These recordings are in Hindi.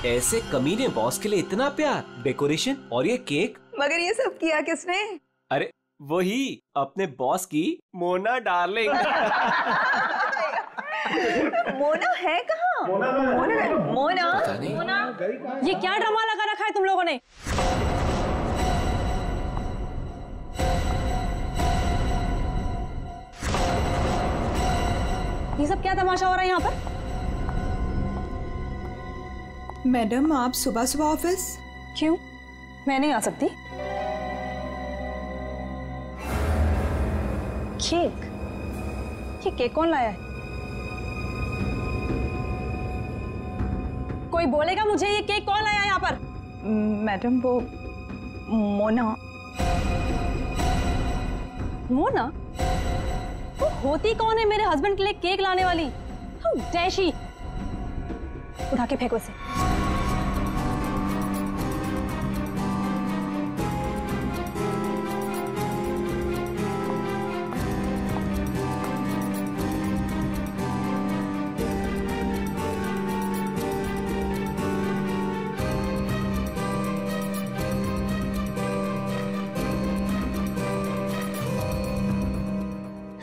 ऐसे कमीने बॉस के लिए इतना प्यार, डेकोरेशन और ये केक। मगर ये सब किया किसने? अरे वही अपने बॉस की मोना डार्लिंग। मोना है कहाँ? मोना ये क्या ड्रामा लगा रखा है तुम लोगों ने? ये सब क्या तमाशा हो रहा है यहाँ पर? मैडम आप सुबह सुबह ऑफिस? क्यों, मैं नहीं आ सकती? केक, ये केक कौन लाया है? कोई बोलेगा मुझे ये केक कौन लाया है यहाँ पर? मैडम वो मोना। मोना? वो होती कौन है मेरे हस्बैंड के लिए केक लाने वाली? How dare she? उठा के फेंको इसे।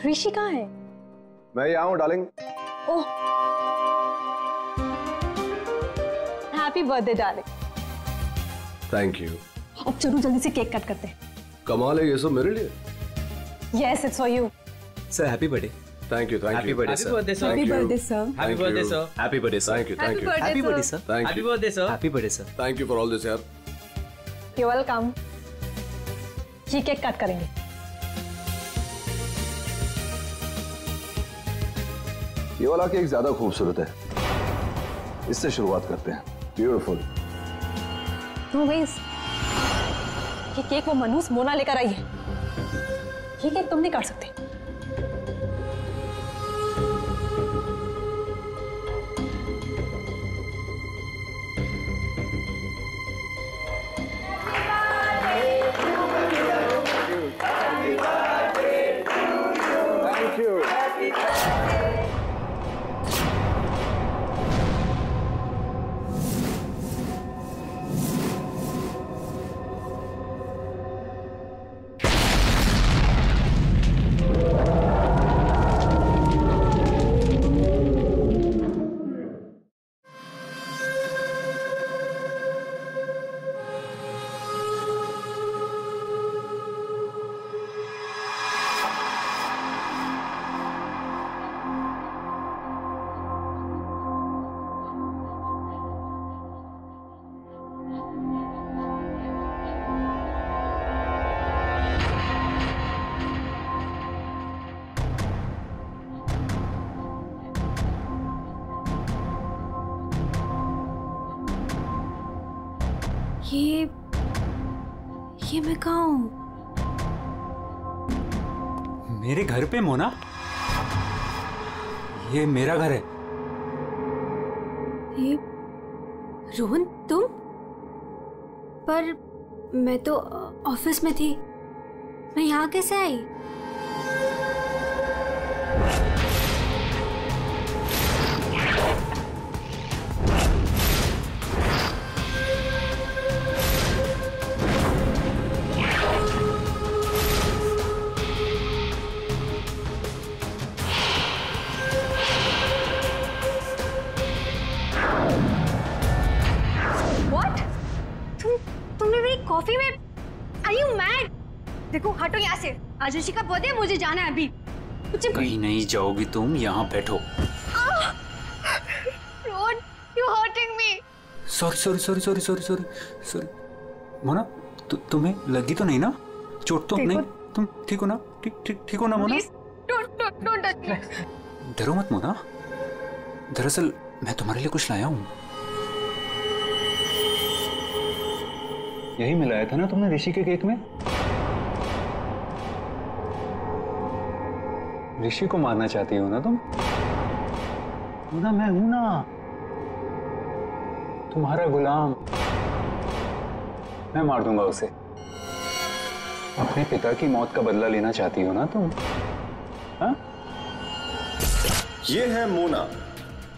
ऋषि कहाँ है? मैं यहाँ हूँ darling. Oh, happy birthday darling. Thank you. अब चलो जल्दी से केक कट करते हैं। कमाल है, ये सब मेरे लिए? Yes, it's for you. Sir happy birthday. Thank you, thank happy you. Birthday sir. Happy birthday sir. Happy birthday sir. Happy birthday sir. Thank you, thank you. Happy birthday sir. Happy birthday sir. Happy birthday sir. Thank you for all this यार। You're welcome. ये केक कट करेंगे। ये वाला केक ज्यादा खूबसूरत है, इससे शुरुआत करते हैं। ब्यूटीफुल। No ways. ये केक वो मनहूस मोना लेकर आई है। ये केक तुम नहीं काट सकते। ये मैं कहाँ हूँ? मेरे घर पे मोना? ये मेरा घर है। ये रोहन तुम? पर मैं तो ऑफिस में थी, मैं यहाँ कैसे आई? तुमने मेरी कॉफी में? Are you mad? देखो हटो यहाँ से, आज ऋषि का बर्थडे, मुझे जाना है अभी। कहीं नहीं जाओगी तुम, यहाँ बैठो। Rohan, you hurting me. Sorry Mona, तुम्हें लगी तो नहीं ना? चोट तो नहीं? तुम ठीक हो ना? ठीक हो ना मोना? Don't touch me. डरो मत मोना, दरअसल मैं तुम्हारे लिए कुछ लाया हूँ। यही मिलाया था ना तुमने ऋषि के केक में? ऋषि को मारना चाहती हो ना तुम? मैं हूं ना, तुम्हारा गुलाम। मैं मार दूंगा उसे। अपने पिता की मौत का बदला लेना चाहती हो ना तुम? हाँ? ये है मोना,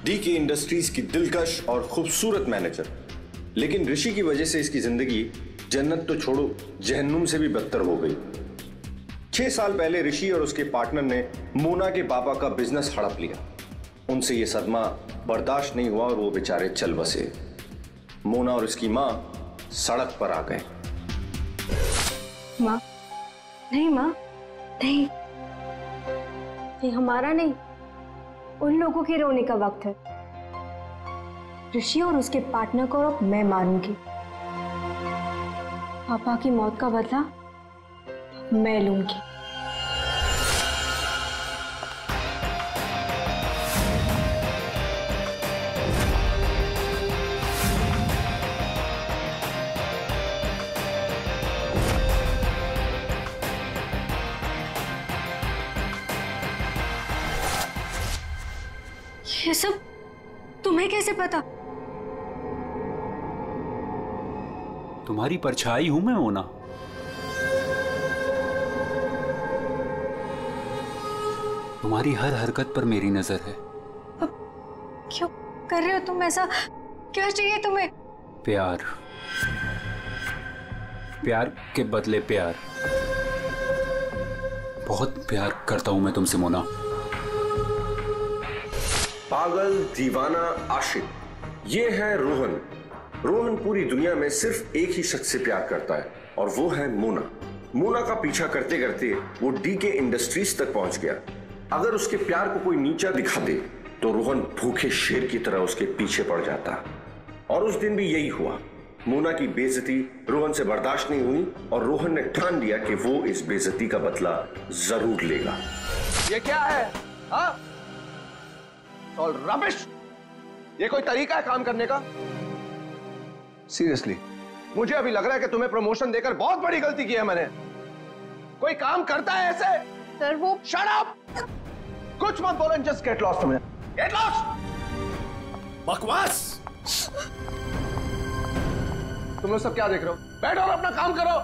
डीके इंडस्ट्रीज की दिलकश और खूबसूरत मैनेजर। लेकिन ऋषि की वजह से इसकी जिंदगी जन्नत तो छोड़ो जहन्नुम से भी बदतर हो गई। 6 साल पहले ऋषि और उसके पार्टनर ने मोना के पापा का बिजनेस हड़प लिया। उनसे यह सदमा बर्दाश्त नहीं हुआ और वो बेचारे चल बसे। मोना और उसकी मां सड़क पर आ गए। माँ, नहीं माँ, नहीं, ये हमारा नहीं, उन लोगों के रोने का वक्त है। ऋषि और उसके पार्टनर को अब मैं मारूंगी। पापा की मौत का बदला मैं लूंगी। ये सब तुम्हें कैसे पता? तुम्हारी परछाई हूं मैं मोना। तुम्हारी हर हरकत पर मेरी नजर है। अब क्यों कर रहे हो तुम ऐसा? क्या चाहिए तुम्हें? प्यार, प्यार के बदले प्यार। बहुत प्यार करता हूं मैं तुमसे मोना। पागल, दीवाना, आशिक, ये है रोहन। रोहन पूरी दुनिया में सिर्फ एक ही शख्स से प्यार करता है और वो है मोना। मोना का पीछा करते करते वो डीके इंडस्ट्रीज तक पहुंच गया। अगर उसके प्यार को कोई नीचा दिखा दे तो रोहन भूखे शेर की तरह उसके पीछे पड़ जाता। और उस दिन भी यही हुआ। मोना की बेइज्जती रोहन से बर्दाश्त नहीं हुई और रोहन ने ठान लिया कि वो इस बेइज्जती का बदला जरूर लेगा। ये क्या है? हाँ? All rubbish. ये कोई तरीका है काम करने का? सीरियसली मुझे अभी लग रहा है कि तुम्हें प्रमोशन देकर बहुत बड़ी गलती की है मैंने। कोई काम करता है ऐसे? सर वो शट अप! कुछ मत बोलो, जस्ट गेट लॉस्ट। तुम्हें गेट लॉस्ट। बकवास। तुम लोग सब क्या देख रहे हो? बैठो और अपना काम करो।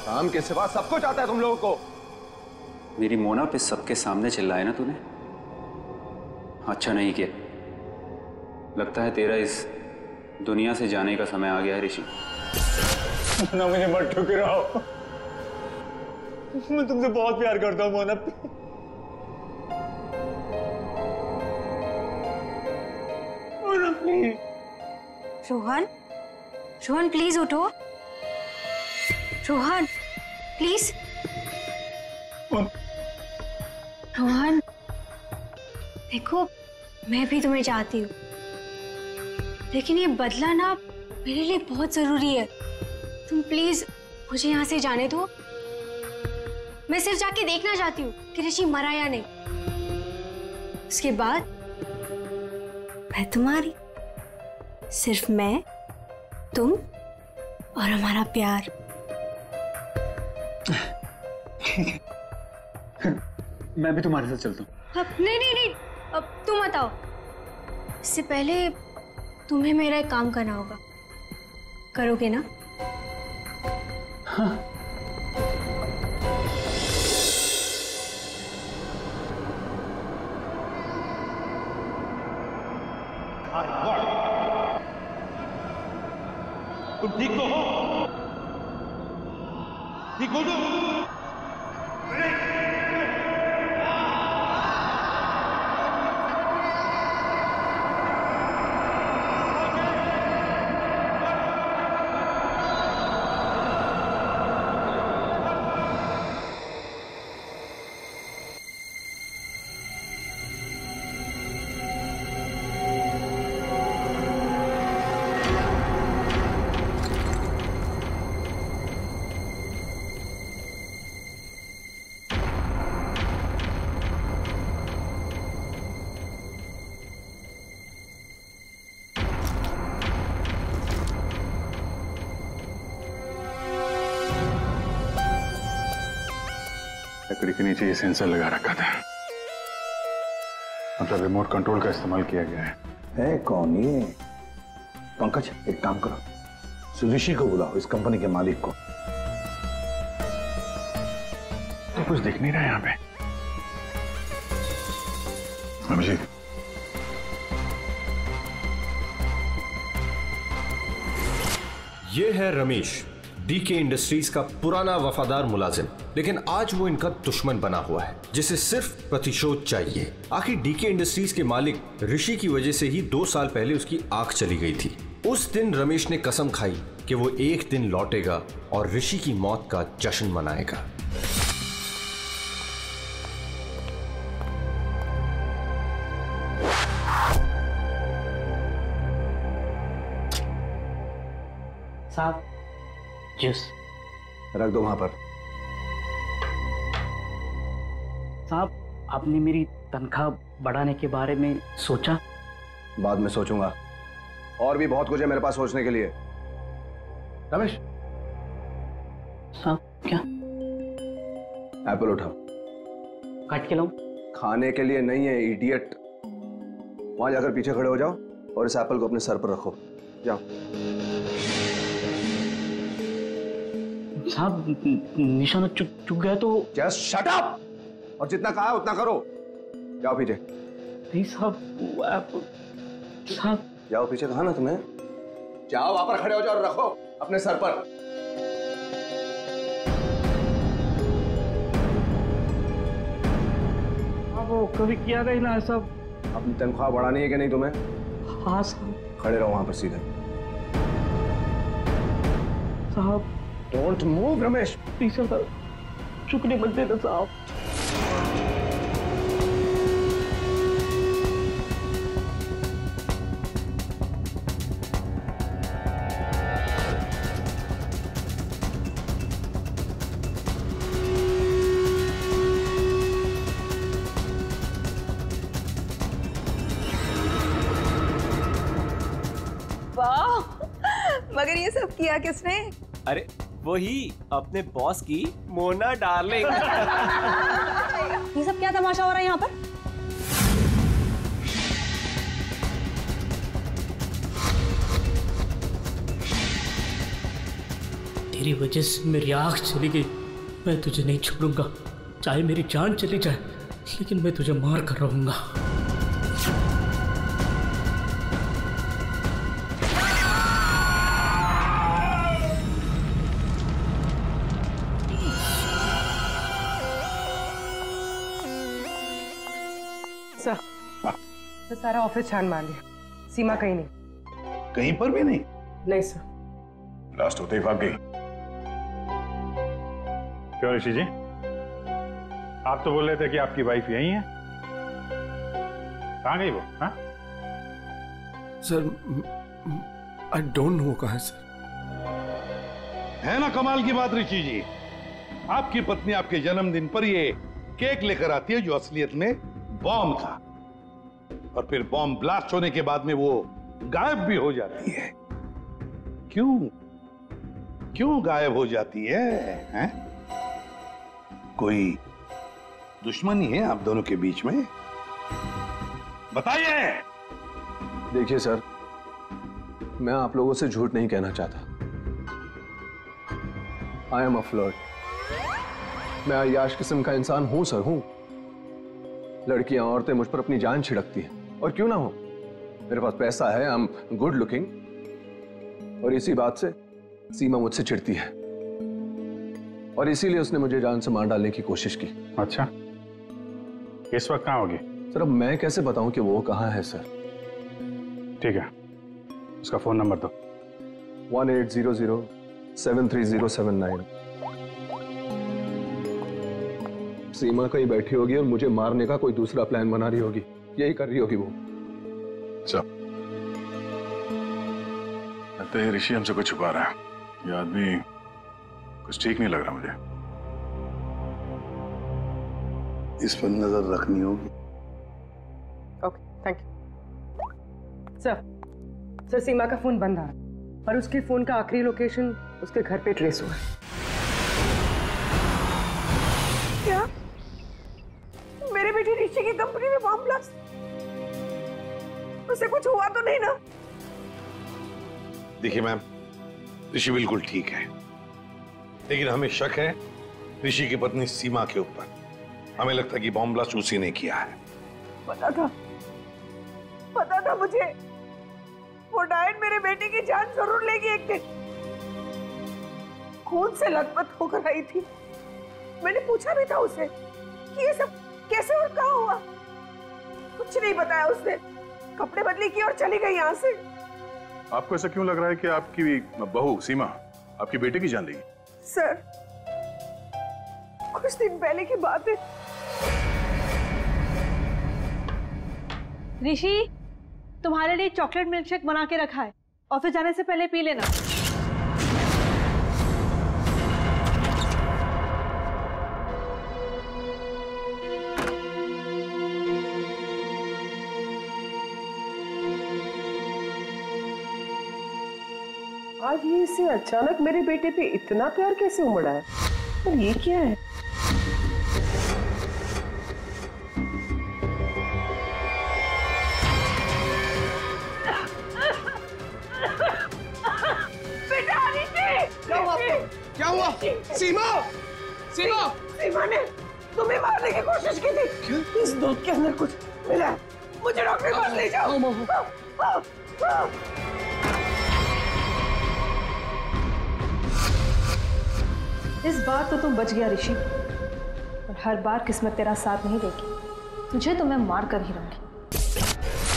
काम के सिवा सब कुछ आता है तुम लोगों को। मेरी मोना पे सबके सामने चिल्लाए ना तूने? अच्छा नहीं किया। लगता है तेरा इस दुनिया से जाने का समय आ गया है ऋषि। ना मुझे मत ठुकराओ, मैं तुमसे बहुत प्यार करता हूँ मोना। मोना प्लीज। रोहन, रोहन प्लीज उठो। रोहन प्लीज। रोहन देखो, मैं भी तुम्हें चाहती हूँ, लेकिन ये बदला ना मेरे लिए बहुत जरूरी है। तुम प्लीज मुझे यहाँ से जाने दो। मैं सिर्फ जाके देखना चाहती हूँ कि ऋषि मरा या नहीं। उसके बाद मैं तुम्हारी, सिर्फ मैं, तुम और हमारा प्यार। मैं भी तुम्हारे साथ चलता हूँ। अब नहीं नहीं नहीं, अब तुम बताओ। इससे पहले तुम्हें मेरा एक काम करना होगा। करोगे ना? हाँ। तुम ठीक तो हो? ठीक हो तुम? लकड़ी के नीचे ये सेंसर लगा रखा था, मतलब रिमोट कंट्रोल का इस्तेमाल किया गया है। कौन ये? पंकज, एक काम करो, सुऋषि को बुलाओ, इस कंपनी के मालिक को। तो कुछ दिख नहीं रहा है यहाँ पे। अभिजीत, ये है रमेश, डीके इंडस्ट्रीज का पुराना वफादार मुलाजिम, लेकिन आज वो इनका दुश्मन बना हुआ है जिसे सिर्फ प्रतिशोध चाहिए। आखिर डीके इंडस्ट्रीज के मालिक ऋषि की वजह से ही 2 साल पहले उसकी आंख चली गई थी। उस दिन रमेश ने कसम खाई कि वो एक दिन लौटेगा और ऋषि की मौत का जश्न मनाएगा। साहब जूस रख दो वहां पर। साहब, आपने मेरी तनख्वाह बढ़ाने के बारे में सोचा? बाद में सोचूंगा, और भी बहुत कुछ है मेरे पास सोचने के लिए। रमेश साहब, क्या? एप्पल उठाओ। काट के लाऊं? खाने के लिए नहीं है इडियट। वहां जाकर पीछे खड़े हो जाओ और इस एप्पल को अपने सर पर रखो। जाओ। साहब, निशाना चुक गया तो। जस्ट शट अप, और जितना कहा उतना करो। जाओ पीछे। प्लीज साहब। साहब जाओ पीछे, कहा ना तुम्हें? जाओ, वहां पर खड़े हो जाओ और रखो अपने सर पर। वो कभी किया गई ना ऐसा। अपनी तनख्वाह बढ़ानी है कि नहीं तुम्हें? हाँ साहब। खड़े रहो वहां पर सीधे। साहब don't move Ramesh. Please sir, चुकने मत देना साहब। वाह, मगर ये सब किया किसने? अरे वही अपने बॉस की मोना डार्लिंग। ये सब क्या तमाशा हो रहा है यहाँ पर? तेरी वजह से मेरी आंख चली गई। मैं तुझे नहीं छोड़ूंगा, चाहे मेरी जान चली जाए, लेकिन मैं तुझे मार कर रहूंगा। तो सारा ऑफिस छान मार लिया, सीमा कहीं नहीं। कहीं पर भी नहीं? नहीं सर। लास्ट होते ही भाग गई। क्यों ऋषि जी, आप तो बोल रहे थे कि आपकी वाइफ यही है, कहाँ गई वो? हाँ सर, आई डोंट नो कहाँ है सर। है ना कमाल की बात ऋषि जी, आपकी पत्नी आपके जन्मदिन पर ये केक लेकर आती है जो असलियत में बॉम्ब था, और फिर बॉम्ब ब्लास्ट होने के बाद में वो गायब भी हो जाती है। क्यों गायब हो जाती है, हैं? कोई दुश्मनी है आप दोनों के बीच में? बताइए। देखिए सर, मैं आप लोगों से झूठ नहीं कहना चाहता। I am a flirt. मैं अय्याश किस्म का इंसान हूं सर, हूं। लड़कियां, औरतें मुझ पर अपनी जान छिड़कती हैं, और क्यों ना हो। मेरे पास पैसा है, आई एम गुड लुकिंग, और इसी बात से सीमा मुझसे चिढ़ती है, और इसीलिए उसने मुझे जान से मार डालने की कोशिश की। अच्छा, इस वक्त कहाँ होगी? सर अब मैं कैसे बताऊं कि वो कहाँ है सर? ठीक है, उसका फोन नंबर दो। 1800-730-79। सीमा कहीं बैठी होगी और मुझे मारने का कोई दूसरा प्लान बना रही होगी, यही कर रही होगी वो। लगता है ऋषि हमसे कुछ छुपा रहा है। ये आदमी कुछ ठीक नहीं लग रहा मुझे। इस पर नजर रखनी होगी। Okay, thank you sir. Sir, Seema का फोन बंद आ रहा है, और उसके फोन का आखिरी लोकेशन उसके घर पे ट्रेस हुआ है। क्या? मेरे बेटी ऋषि की कंपनी में बॉम्ब ब्लास्ट? उसे कुछ हुआ तो नहीं ना? देखिए मैम, ऋषि बिल्कुल ठीक है, लेकिन हमें शक है ऋषि की पत्नी सीमा के ऊपर। हमें लगता है कि बॉम्ब ब्लास्ट उसी ने किया है। पता था मुझे। वो डायन मेरे बेटे की जान जरूर लेगी एक दिन। खून से लथपथ होकर आई थी। मैंने पूछा भी था उसे कि ये सब कैसे और कहाँ हुआ। कुछ नहीं बताया उसने। कपड़े बदली की और चली गई यहाँ से। आपको ऐसा क्यों लग रहा है कि आपकी बहू सीमा आपकी बेटे की जान लेगी? सर, कुछ दिन पहले की बात है। ऋषि, तुम्हारे लिए चॉकलेट मिल्कशेक बना के रखा है, ऑफिस जाने से पहले पी लेना। आज ये इससे अचानक मेरे बेटे पे इतना प्यार कैसे उमड़ा है? और ये क्या है? क्या हुआ? सीमा! सीमा! सीमा ने तुम्हें मारने की कोशिश की थी। इस दूध के अंदर कुछ मिला। मुझे डॉक्टर के पास ले जाओ। इस बार तो तुम बच गया ऋषि, और हर बार किस्मत तेरा साथ नहीं देगी। तुझे तो मैं मार कर ही रहूंगी।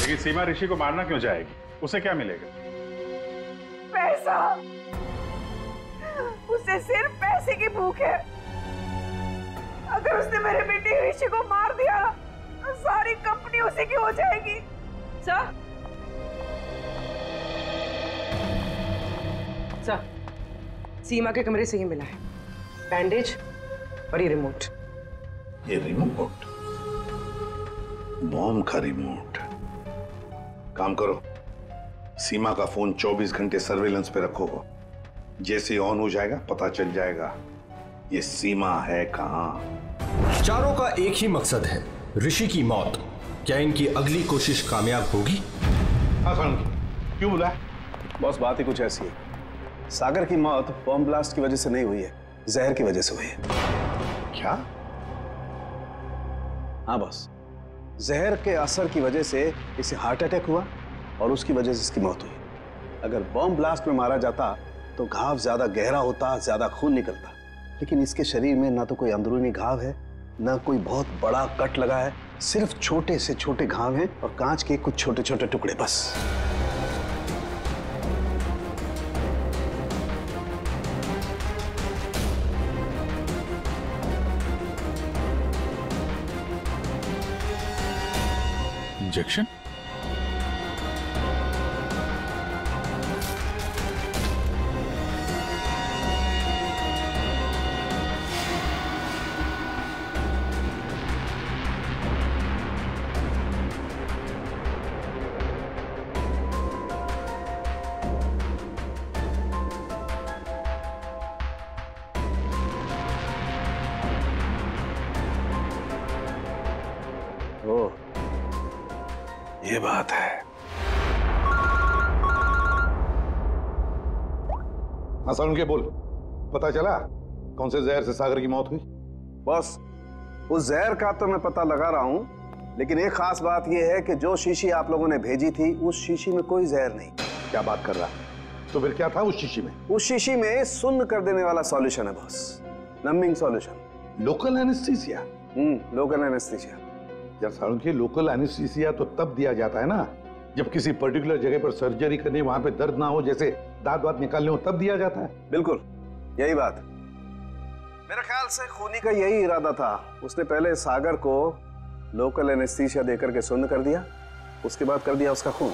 लेकिन सीमा ऋषि को मारना क्यों चाहेगी? उसे क्या मिलेगा? पैसा। उसे सिर्फ पैसे की भूख है। अगर उसने मेरे बेटे ऋषि को मार दिया तो सारी कंपनी उसी की हो जाएगी। सर, सीमा के कमरे से ही मिला है बैंडेज और ये रिमोट। ये रिमोट? बॉम्ब का रिमोट? काम करो, सीमा का फोन 24 घंटे सर्वेलेंस पे रखो। जैसे ऑन हो जाएगा पता चल जाएगा ये सीमा है कहां। चारों का एक ही मकसद है, ऋषि की मौत। क्या इनकी अगली कोशिश कामयाब होगी? क्यों बुलाया? बॉस, बात ही कुछ ऐसी है। सागर की मौत बॉम्ब ब्लास्ट की वजह से नहीं हुई है, जहर की वजह से हुई है। क्या? हाँ बॉस, जहर के असर की वजह से इसे हार्ट अटैक हुआ और उसकी वजह से इसकी मौत हुई। अगर बॉम्ब ब्लास्ट में मारा जाता तो घाव ज्यादा गहरा होता, ज्यादा खून निकलता, लेकिन इसके शरीर में ना तो कोई अंदरूनी घाव है, ना कोई बहुत बड़ा कट लगा है। सिर्फ छोटे से छोटे घाव हैं और कांच के कुछ छोटे छोटे टुकड़े बस। इंजेक्शन? ओह, ये बात है। असलम के बोल, पता चला कौन से जहर से सागर की मौत हुई? बस, उस जहर का तो मैं पता लगा रहा हूं, लेकिन एक खास बात यह है कि जो शीशी आप लोगों ने भेजी थी उस शीशी में कोई जहर नहीं। क्या बात कर रहा है? तो फिर क्या था उस शीशी में? उस शीशी में सुन्न कर देने वाला सॉल्यूशन है boss, numbing solution. Local anaesthesia? Local anaesthesia. यार सारुण के, लोकल एनेस्थीसिया तो तब दिया जाता है ना जब किसी पर्टिकुलर जगह पर सर्जरी करनी, वहां पे दर्द ना हो, जैसे दांत वात निकालने हो, तब दिया जाता है। बिल्कुल यही बात। मेरे ख्याल से खूनी का यही इरादा था। उसने पहले सागर को लोकल एनेस्थीसिया देकर के सुन्न कर दिया, उसके बाद कर दिया उसका खून।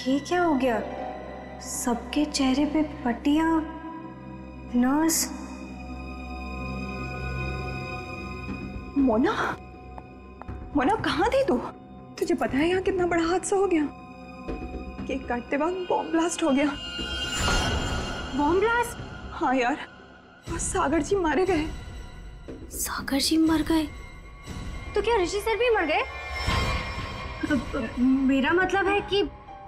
ये क्या हो गया? सबके चेहरे पे पट्टियां, नर्स। मोना, मोना कहाँ थी तू? तुझे पता है यहाँ कितना बड़ा हादसा हो गया? केक काटते वक्त बॉम्ब ब्लास्ट हो गया। Bomb blast? हाँ यार, और सागर जी मारे गए। सागर जी मर गए? तो क्या ऋषि सर भी मर गए? मेरा मतलब है कि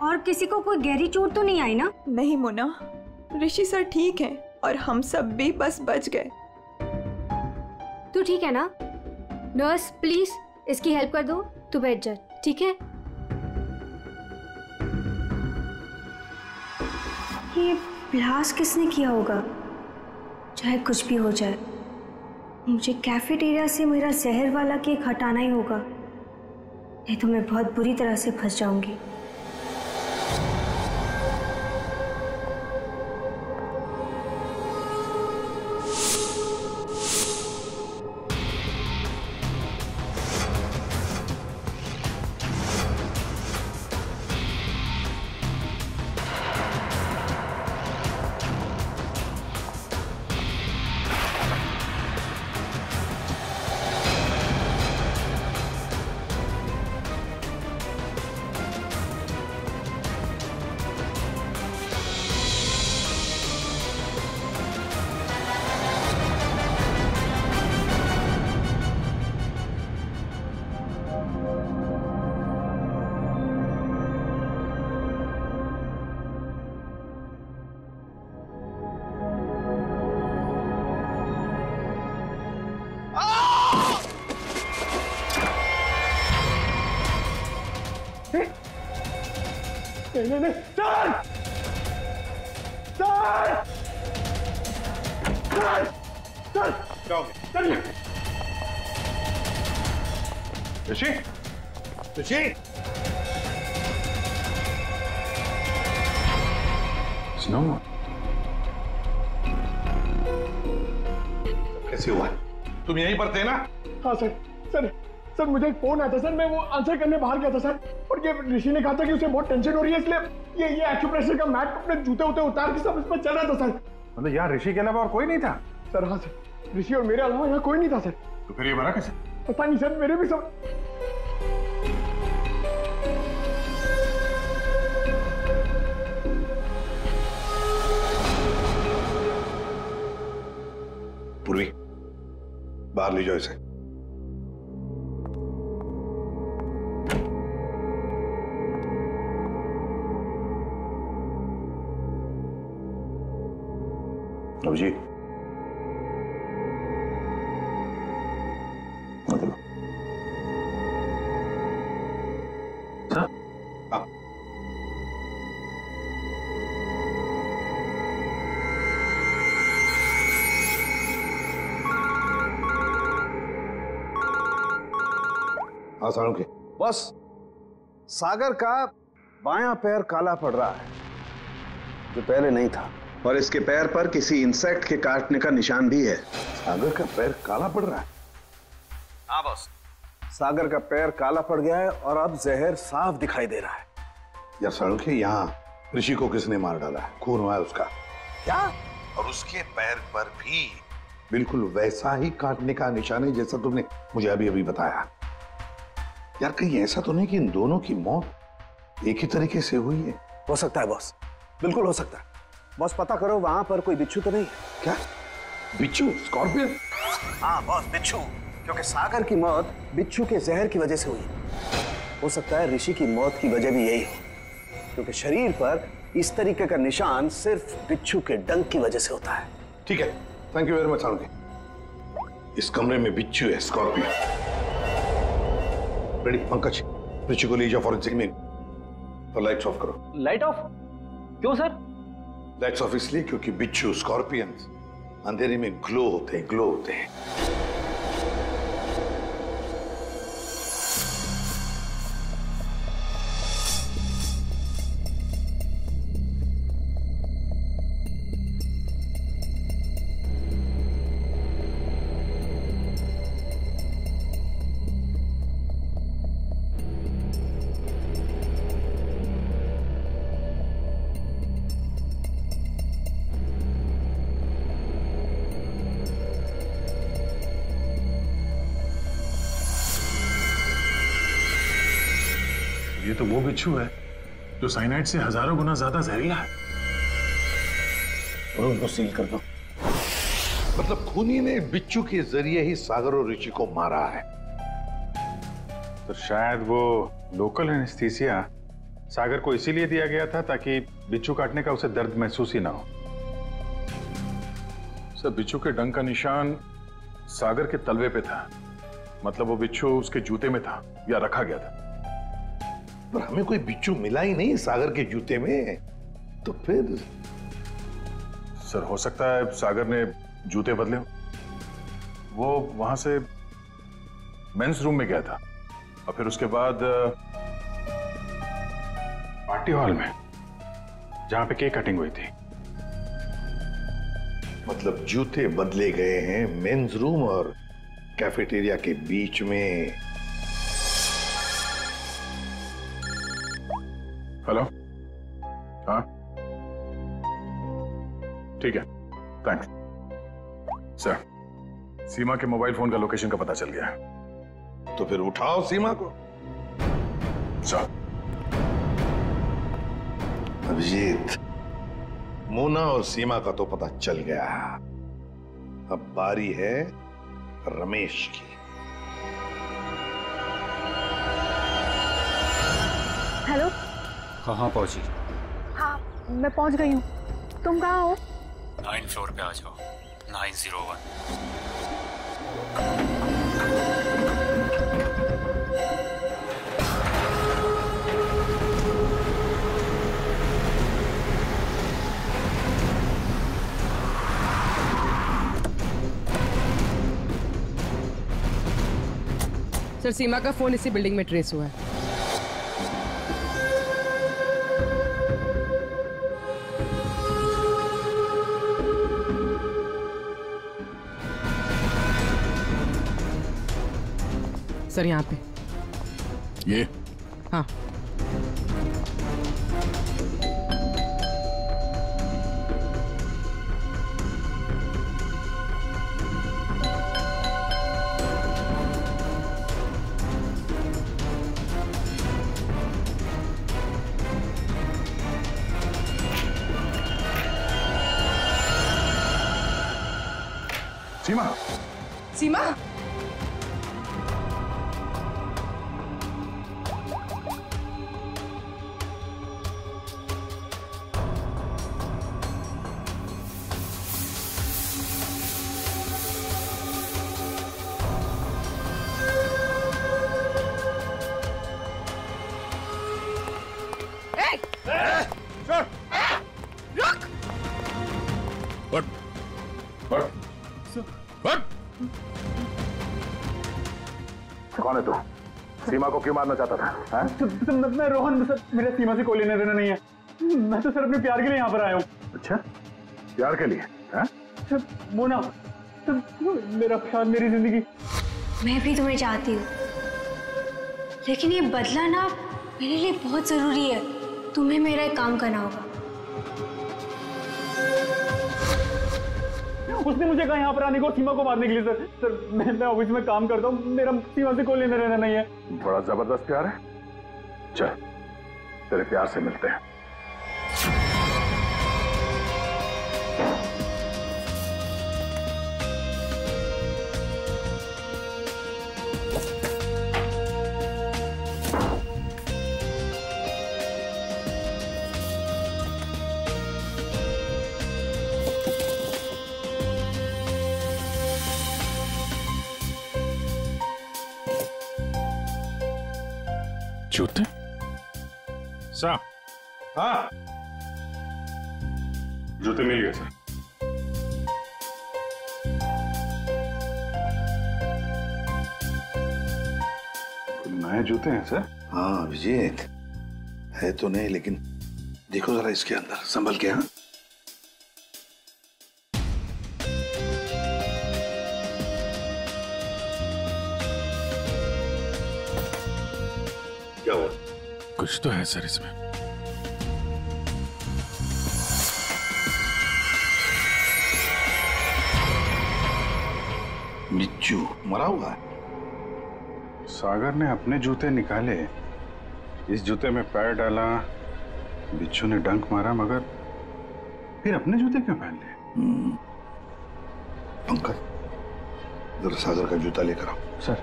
और किसी को कोई गहरी चोट तो नहीं आई ना? नहीं मोना, ऋषि सर ठीक है और हम सब भी बस बच गए। तू ठीक है ना? नर्स प्लीज इसकी हेल्प कर दो। तू बैठ जा, ठीक है? ये ब्लास्ट किसने किया होगा? चाहे कुछ भी हो जाए, मुझे कैफेटेरिया से मेरा जहर वाला केक हटाना ही होगा, नहीं तो मैं बहुत बुरी तरह से फंस जाऊंगी। नहीं, सर! सर! सर! सर! क्या हो गया? ऋषि? ऋषि? स्नो? कैसे हुआ? तुम यहीं पर थे ना? हाँ सर। सर सर मुझे एक फोन आया था सर, मैं वो आंसर करने बाहर गया था सर, और ये ऋषि ने कहा था कि उसे बहुत टेंशन हो रही है, इसलिए ये एक्यूप्रेशर का मैट अपने जूते उते उतार के सब इस पर चल रहा था सर। मतलब यार ऋषि के अलावा और कोई नहीं था? सर हाँ सर, ऋषि और मेरे अलावा यहाँ कोई नहीं था सर। तो फिर ये बना कैसे? पता नहीं सर, मेरे भी सब। पूर्वी, बाहर ले जाओ इसे। जी हाँ के बस सागर का बायां पैर काला पड़ रहा है, जो पहले नहीं था, और इसके पैर पर किसी इंसेक्ट के काटने का निशान भी है। सागर का पैर काला पड़ रहा है? हाँ बॉस, सागर का पैर काला पड़ गया है और अब जहर साफ दिखाई दे रहा है। यार साळुंखे, यहाँ ऋषि को किसने मार डाला है? खून हुआ है उसका। क्या? और उसके पैर पर भी बिल्कुल वैसा ही काटने का निशान है जैसा तुमने मुझे अभी अभी बताया। यार कहीं ऐसा तो नहीं कि इन दोनों की मौत एक ही तरीके से हुई है? हो सकता है बॉस, बिल्कुल हो सकता है। बॉस पता करो वहां पर कोई बिच्छू तो नहीं है? क्या बिच्छू? स्कॉर्पियन? हाँ बॉस, बिच्छू, क्योंकि सागर की मौत बिच्छू के जहर की वजह से हुई। हो सकता है ऋषि की मौत की वजह भी यही हो, क्योंकि शरीर पर इस तरीके का निशान सिर्फ बिच्छू के डंक की वजह से होता है। ठीक है, thank you very much Salunkhe. इस कमरे में बिच्छू है, स्कॉर्पियन। रेडी पंकज, ऋषि को ले जाओ फॉरेंसिक में और लाइट्स ऑफ करो। Light of? क्यों सर? लाइट्स ऑफ इसलिए क्योंकि बिच्छू स्कॉर्पियंस अंधेरे में ग्लो होते हैं। ये तो वो बिच्छू है जो साइनाइड से हजारों गुना ज्यादा जहरीला है। और उनको सील कर दो। मतलब खूनी ने बिच्छू के जरिए ही सागर और ऋषि को मारा है। तो शायद वो लोकल एनेस्थीसिया सागर को इसीलिए दिया गया था ताकि बिच्छू काटने का उसे दर्द महसूस ही ना हो। सर, बिच्छू के डंक का निशान सागर के तलवे पे था, मतलब वो बिच्छू उसके जूते में था या रखा गया था। पर हमें कोई बिच्छू मिला ही नहीं सागर के जूते में, तो फिर सर हो सकता है सागर ने जूते बदले हो। वो वहां से मेंस रूम में गया था और फिर उसके बाद पार्टी हॉल में जहां पे केक कटिंग हुई थी। मतलब जूते बदले गए हैं मेंस रूम और कैफेटेरिया के बीच में। हेलो, हाँ ठीक है, थैंक्स सर। सीमा के मोबाइल फोन का लोकेशन का पता चल गया है। तो फिर उठाओ सीमा को। सर। अभिजीत, मोना और सीमा का तो पता चल गया, अब बारी है रमेश की। हेलो। कहाँ पहुंची? हाँ, मैं पहुंच गई हूँ। तुम कहाँ हो? 9 फ्लोर पे आ जाओ। 901। सर, सीमा का फोन इसी बिल्डिंग में ट्रेस हुआ है। सर, यहाँ पे ये? हाँ। सीमा। सीमा? कौन है तू? सीमा को क्यों मारना चाहता था? मैं रोहन, मेरा सीमा से कोई लेना देना नहीं है। मैं तो सर अपने प्यार के लिए यहाँ पर आया हूँ। अच्छा, प्यार के लिए? मोना, मेरा प्यार, मेरी जिंदगी। मैं भी तुम्हें चाहती हूँ, लेकिन ये बदला ना मेरे लिए बहुत जरूरी है। तुम्हें मेरा एक काम करना होगा। उसने मुझे कहा यहाँ पर आने को, सीमा को मारने के लिए। सर मैं ऑफिस में काम करता हूँ, मेरा सीमा से कोई लेना देना नहीं है। बड़ा जबरदस्त प्यार है। चल, तेरे प्यार से मिलते हैं। जूते? सर। हाँ, जूते मिल गए सर। नए जूते हैं सर? हाँ अभिजीत, है तो नहीं, लेकिन देखो जरा इसके अंदर, संभल के। हाँ, क्या हुआ? कुछ तो है सर इसमें। बिच्छू मरा हुआ है। सागर ने अपने जूते निकाले, इस जूते में पैर डाला, बिच्छू ने डंक मारा, मगर फिर अपने जूते क्यों पहन लिए? पंकज, जरा सागर का जूता लेकर आओ। सर,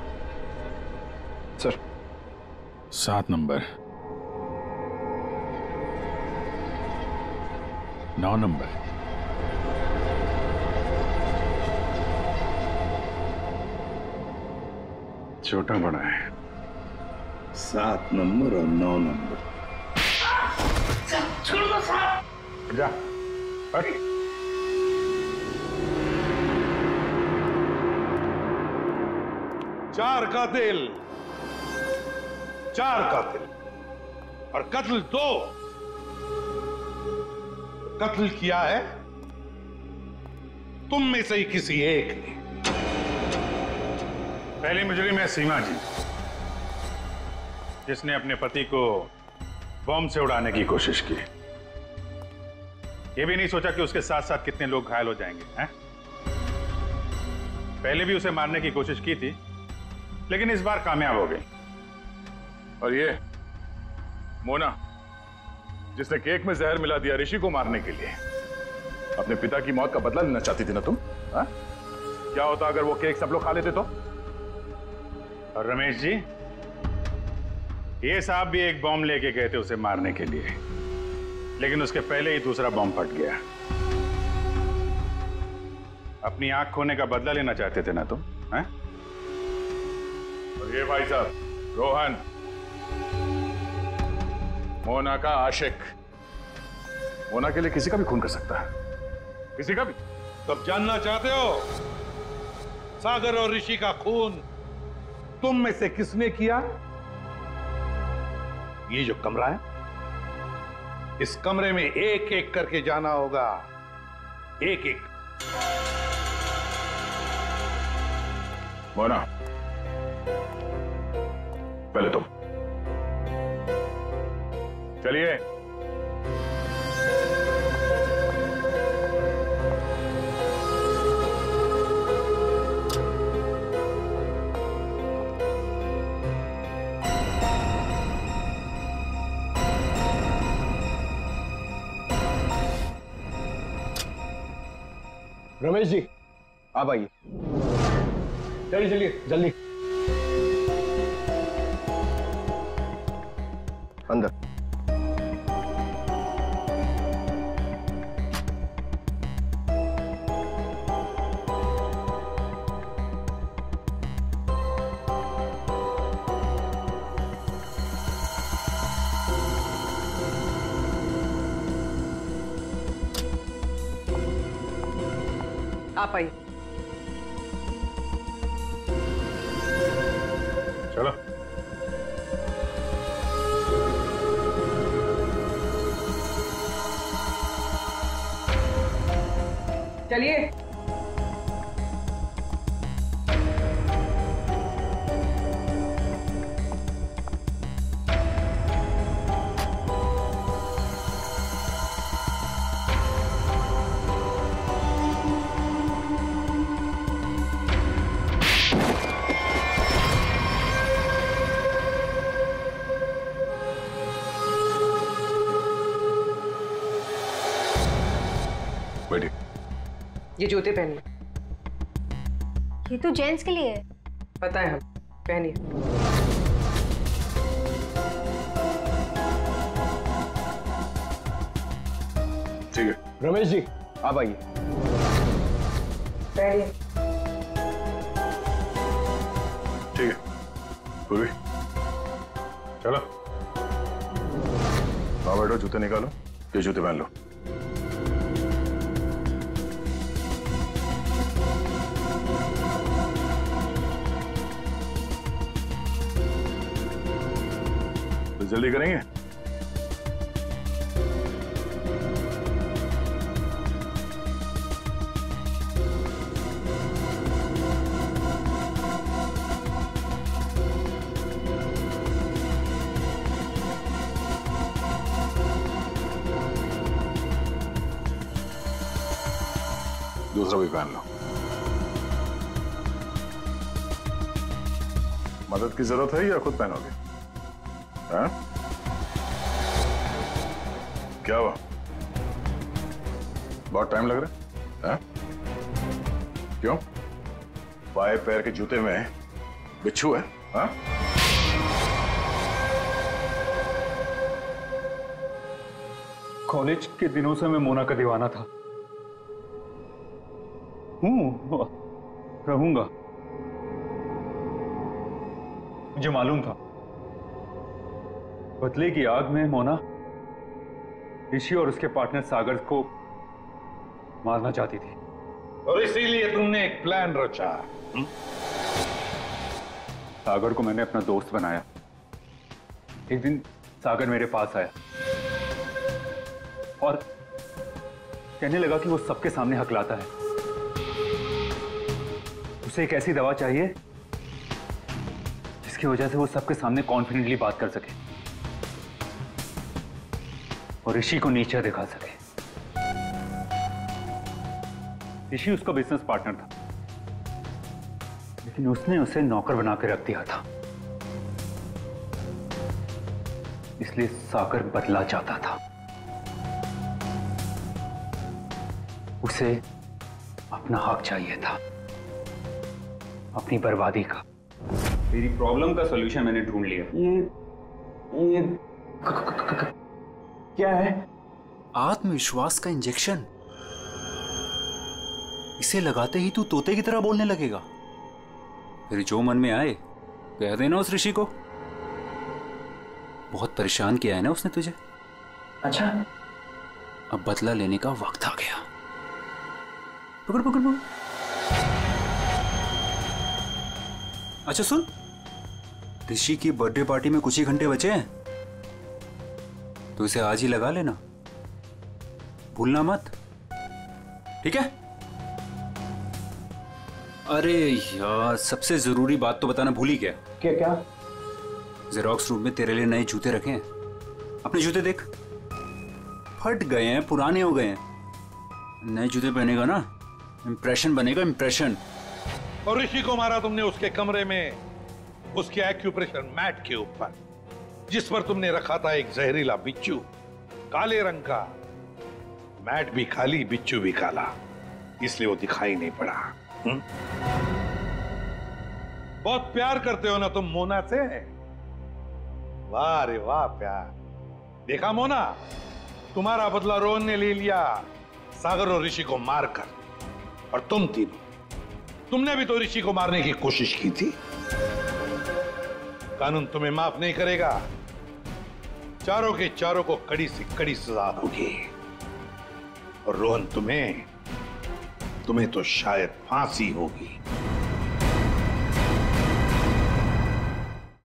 7 नंबर, 9 नंबर, छोटा बड़ा है। 7 नंबर और 9 नंबर। छोड़ दो साहब। जा। हट। चार कातिल और कत्ल 2। कत्ल किया है तुम में से ही किसी एक ने। पहली मुजरिम है सीमा जी, जिसने अपने पति को बॉम्ब से उड़ाने की कोशिश की। यह भी नहीं सोचा कि उसके साथ साथ कितने लोग घायल हो जाएंगे, हैं? पहले भी उसे मारने की कोशिश की थी, लेकिन इस बार कामयाब हो गई। और ये मोना, जिसने केक में जहर मिला दिया ऋषि को मारने के लिए, अपने पिता की मौत का बदला लेना चाहती थी ना तुम? हा? क्या होता अगर वो केक सब लोग खा लेते तो? और रमेश जी, ये साहब भी एक बॉम्ब लेके गए थे उसे मारने के लिए, लेकिन उसके पहले ही दूसरा बॉम्ब फट गया। अपनी आंख खोने का बदला लेना चाहते थे ना तुम, हैं? और ये भाई साहब रोहन, मोना का आशिक, मोना के लिए किसी का भी खून कर सकता है, किसी का भी। तब जानना चाहते हो सागर और ऋषि का खून तुम में से किसने किया? ये जो कमरा है, इस कमरे में एक एक करके जाना होगा, एक एक। मोना, पहले तुम चलिए। रमेश जी, आप आइए। चलिए चलिए जल्दी अंदर। आप आइए। चलो। चलिए। ये जूते पहनिए। ये तो जेंट्स के लिए है। पता है, हम पहनिए। ठीक है। रमेश जी, आप आइए। पहनिए। ठीक है। पूर्वी, चलो। वहां बैठो, जूते निकालो, ये जूते पहन लो। जल्दी करेंगे। दूसरा भी पहन लो। मदद की जरूरत है या खुद पहनोगे? हाँ? क्या हुआ? बहुत टाइम लग रहा है? क्यों? बाएं पैर के जूते में बिच्छू है? हाँ? कॉलेज के दिनों से मैं मोना का दीवाना था, रहूंगा। मुझे मालूम था बदले की आग में मोना ऋषि और उसके पार्टनर सागर को मारना चाहती थी, और इसीलिए तुमने एक प्लान रचा। सागर को मैंने अपना दोस्त बनाया। एक दिन सागर मेरे पास आया और कहने लगा कि वो सबके सामने हकलाता है। उसे एक ऐसी दवा चाहिए जिसकी वजह से वो सबके सामने कॉन्फिडेंटली बात कर सके और ऋषि को नीचा दिखा सके। ऋषि उसका बिजनेस पार्टनर था, लेकिन उसने उसे नौकर बना के रख दिया था, इसलिए सागर बदला चाहता था। उसे अपना हक चाहिए था, अपनी बर्बादी का। तेरी प्रॉब्लम का सॉल्यूशन मैंने ढूंढ लिया। ये क्या है? आत्मविश्वास का इंजेक्शन। इसे लगाते ही तू तोते की तरह बोलने लगेगा। फिर जो मन में आए कह देना उस ऋषि को। बहुत परेशान किया है ना उसने तुझे। अच्छा, अब बदला लेने का वक्त आ गया। पकड़ पकड़ पकड़। अच्छा सुन, ऋषि की बर्थडे पार्टी में कुछ ही घंटे बचे हैं, तो इसे आज ही लगा लेना, भूलना मत, ठीक है? अरे यार, सबसे जरूरी बात तो बताना भूल ही गया। क्या क्या? जेरोक्स रूम में तेरे लिए नए जूते रखे हैं। अपने जूते देख, फट गए हैं, पुराने हो गए हैं। नए जूते पहनेगा ना, इंप्रेशन बनेगा, इंप्रेशन। और ऋषि को मारा तुमने उसके कमरे में, उसके एक्यूप्रेशर मैट के ऊपर, जिस पर तुमने रखा था एक जहरीला बिच्छू, काले रंग का। मैट भी खाली, बिच्छू भी काला, इसलिए वो दिखाई नहीं पड़ा। बहुत प्यार करते हो ना तुम मोना से? वाह रे वाह प्यार। देखा मोना, तुम्हारा बदला रोहन ने ले लिया सागर और ऋषि को मारकर। और तुम तीनों, तुमने भी तो ऋषि को मारने की कोशिश की थी। कानून तुम्हें माफ नहीं करेगा। चारों के चारों को कड़ी से कड़ी सजा होगी। और रोहन, तुम्हें तो शायद फांसी होगी।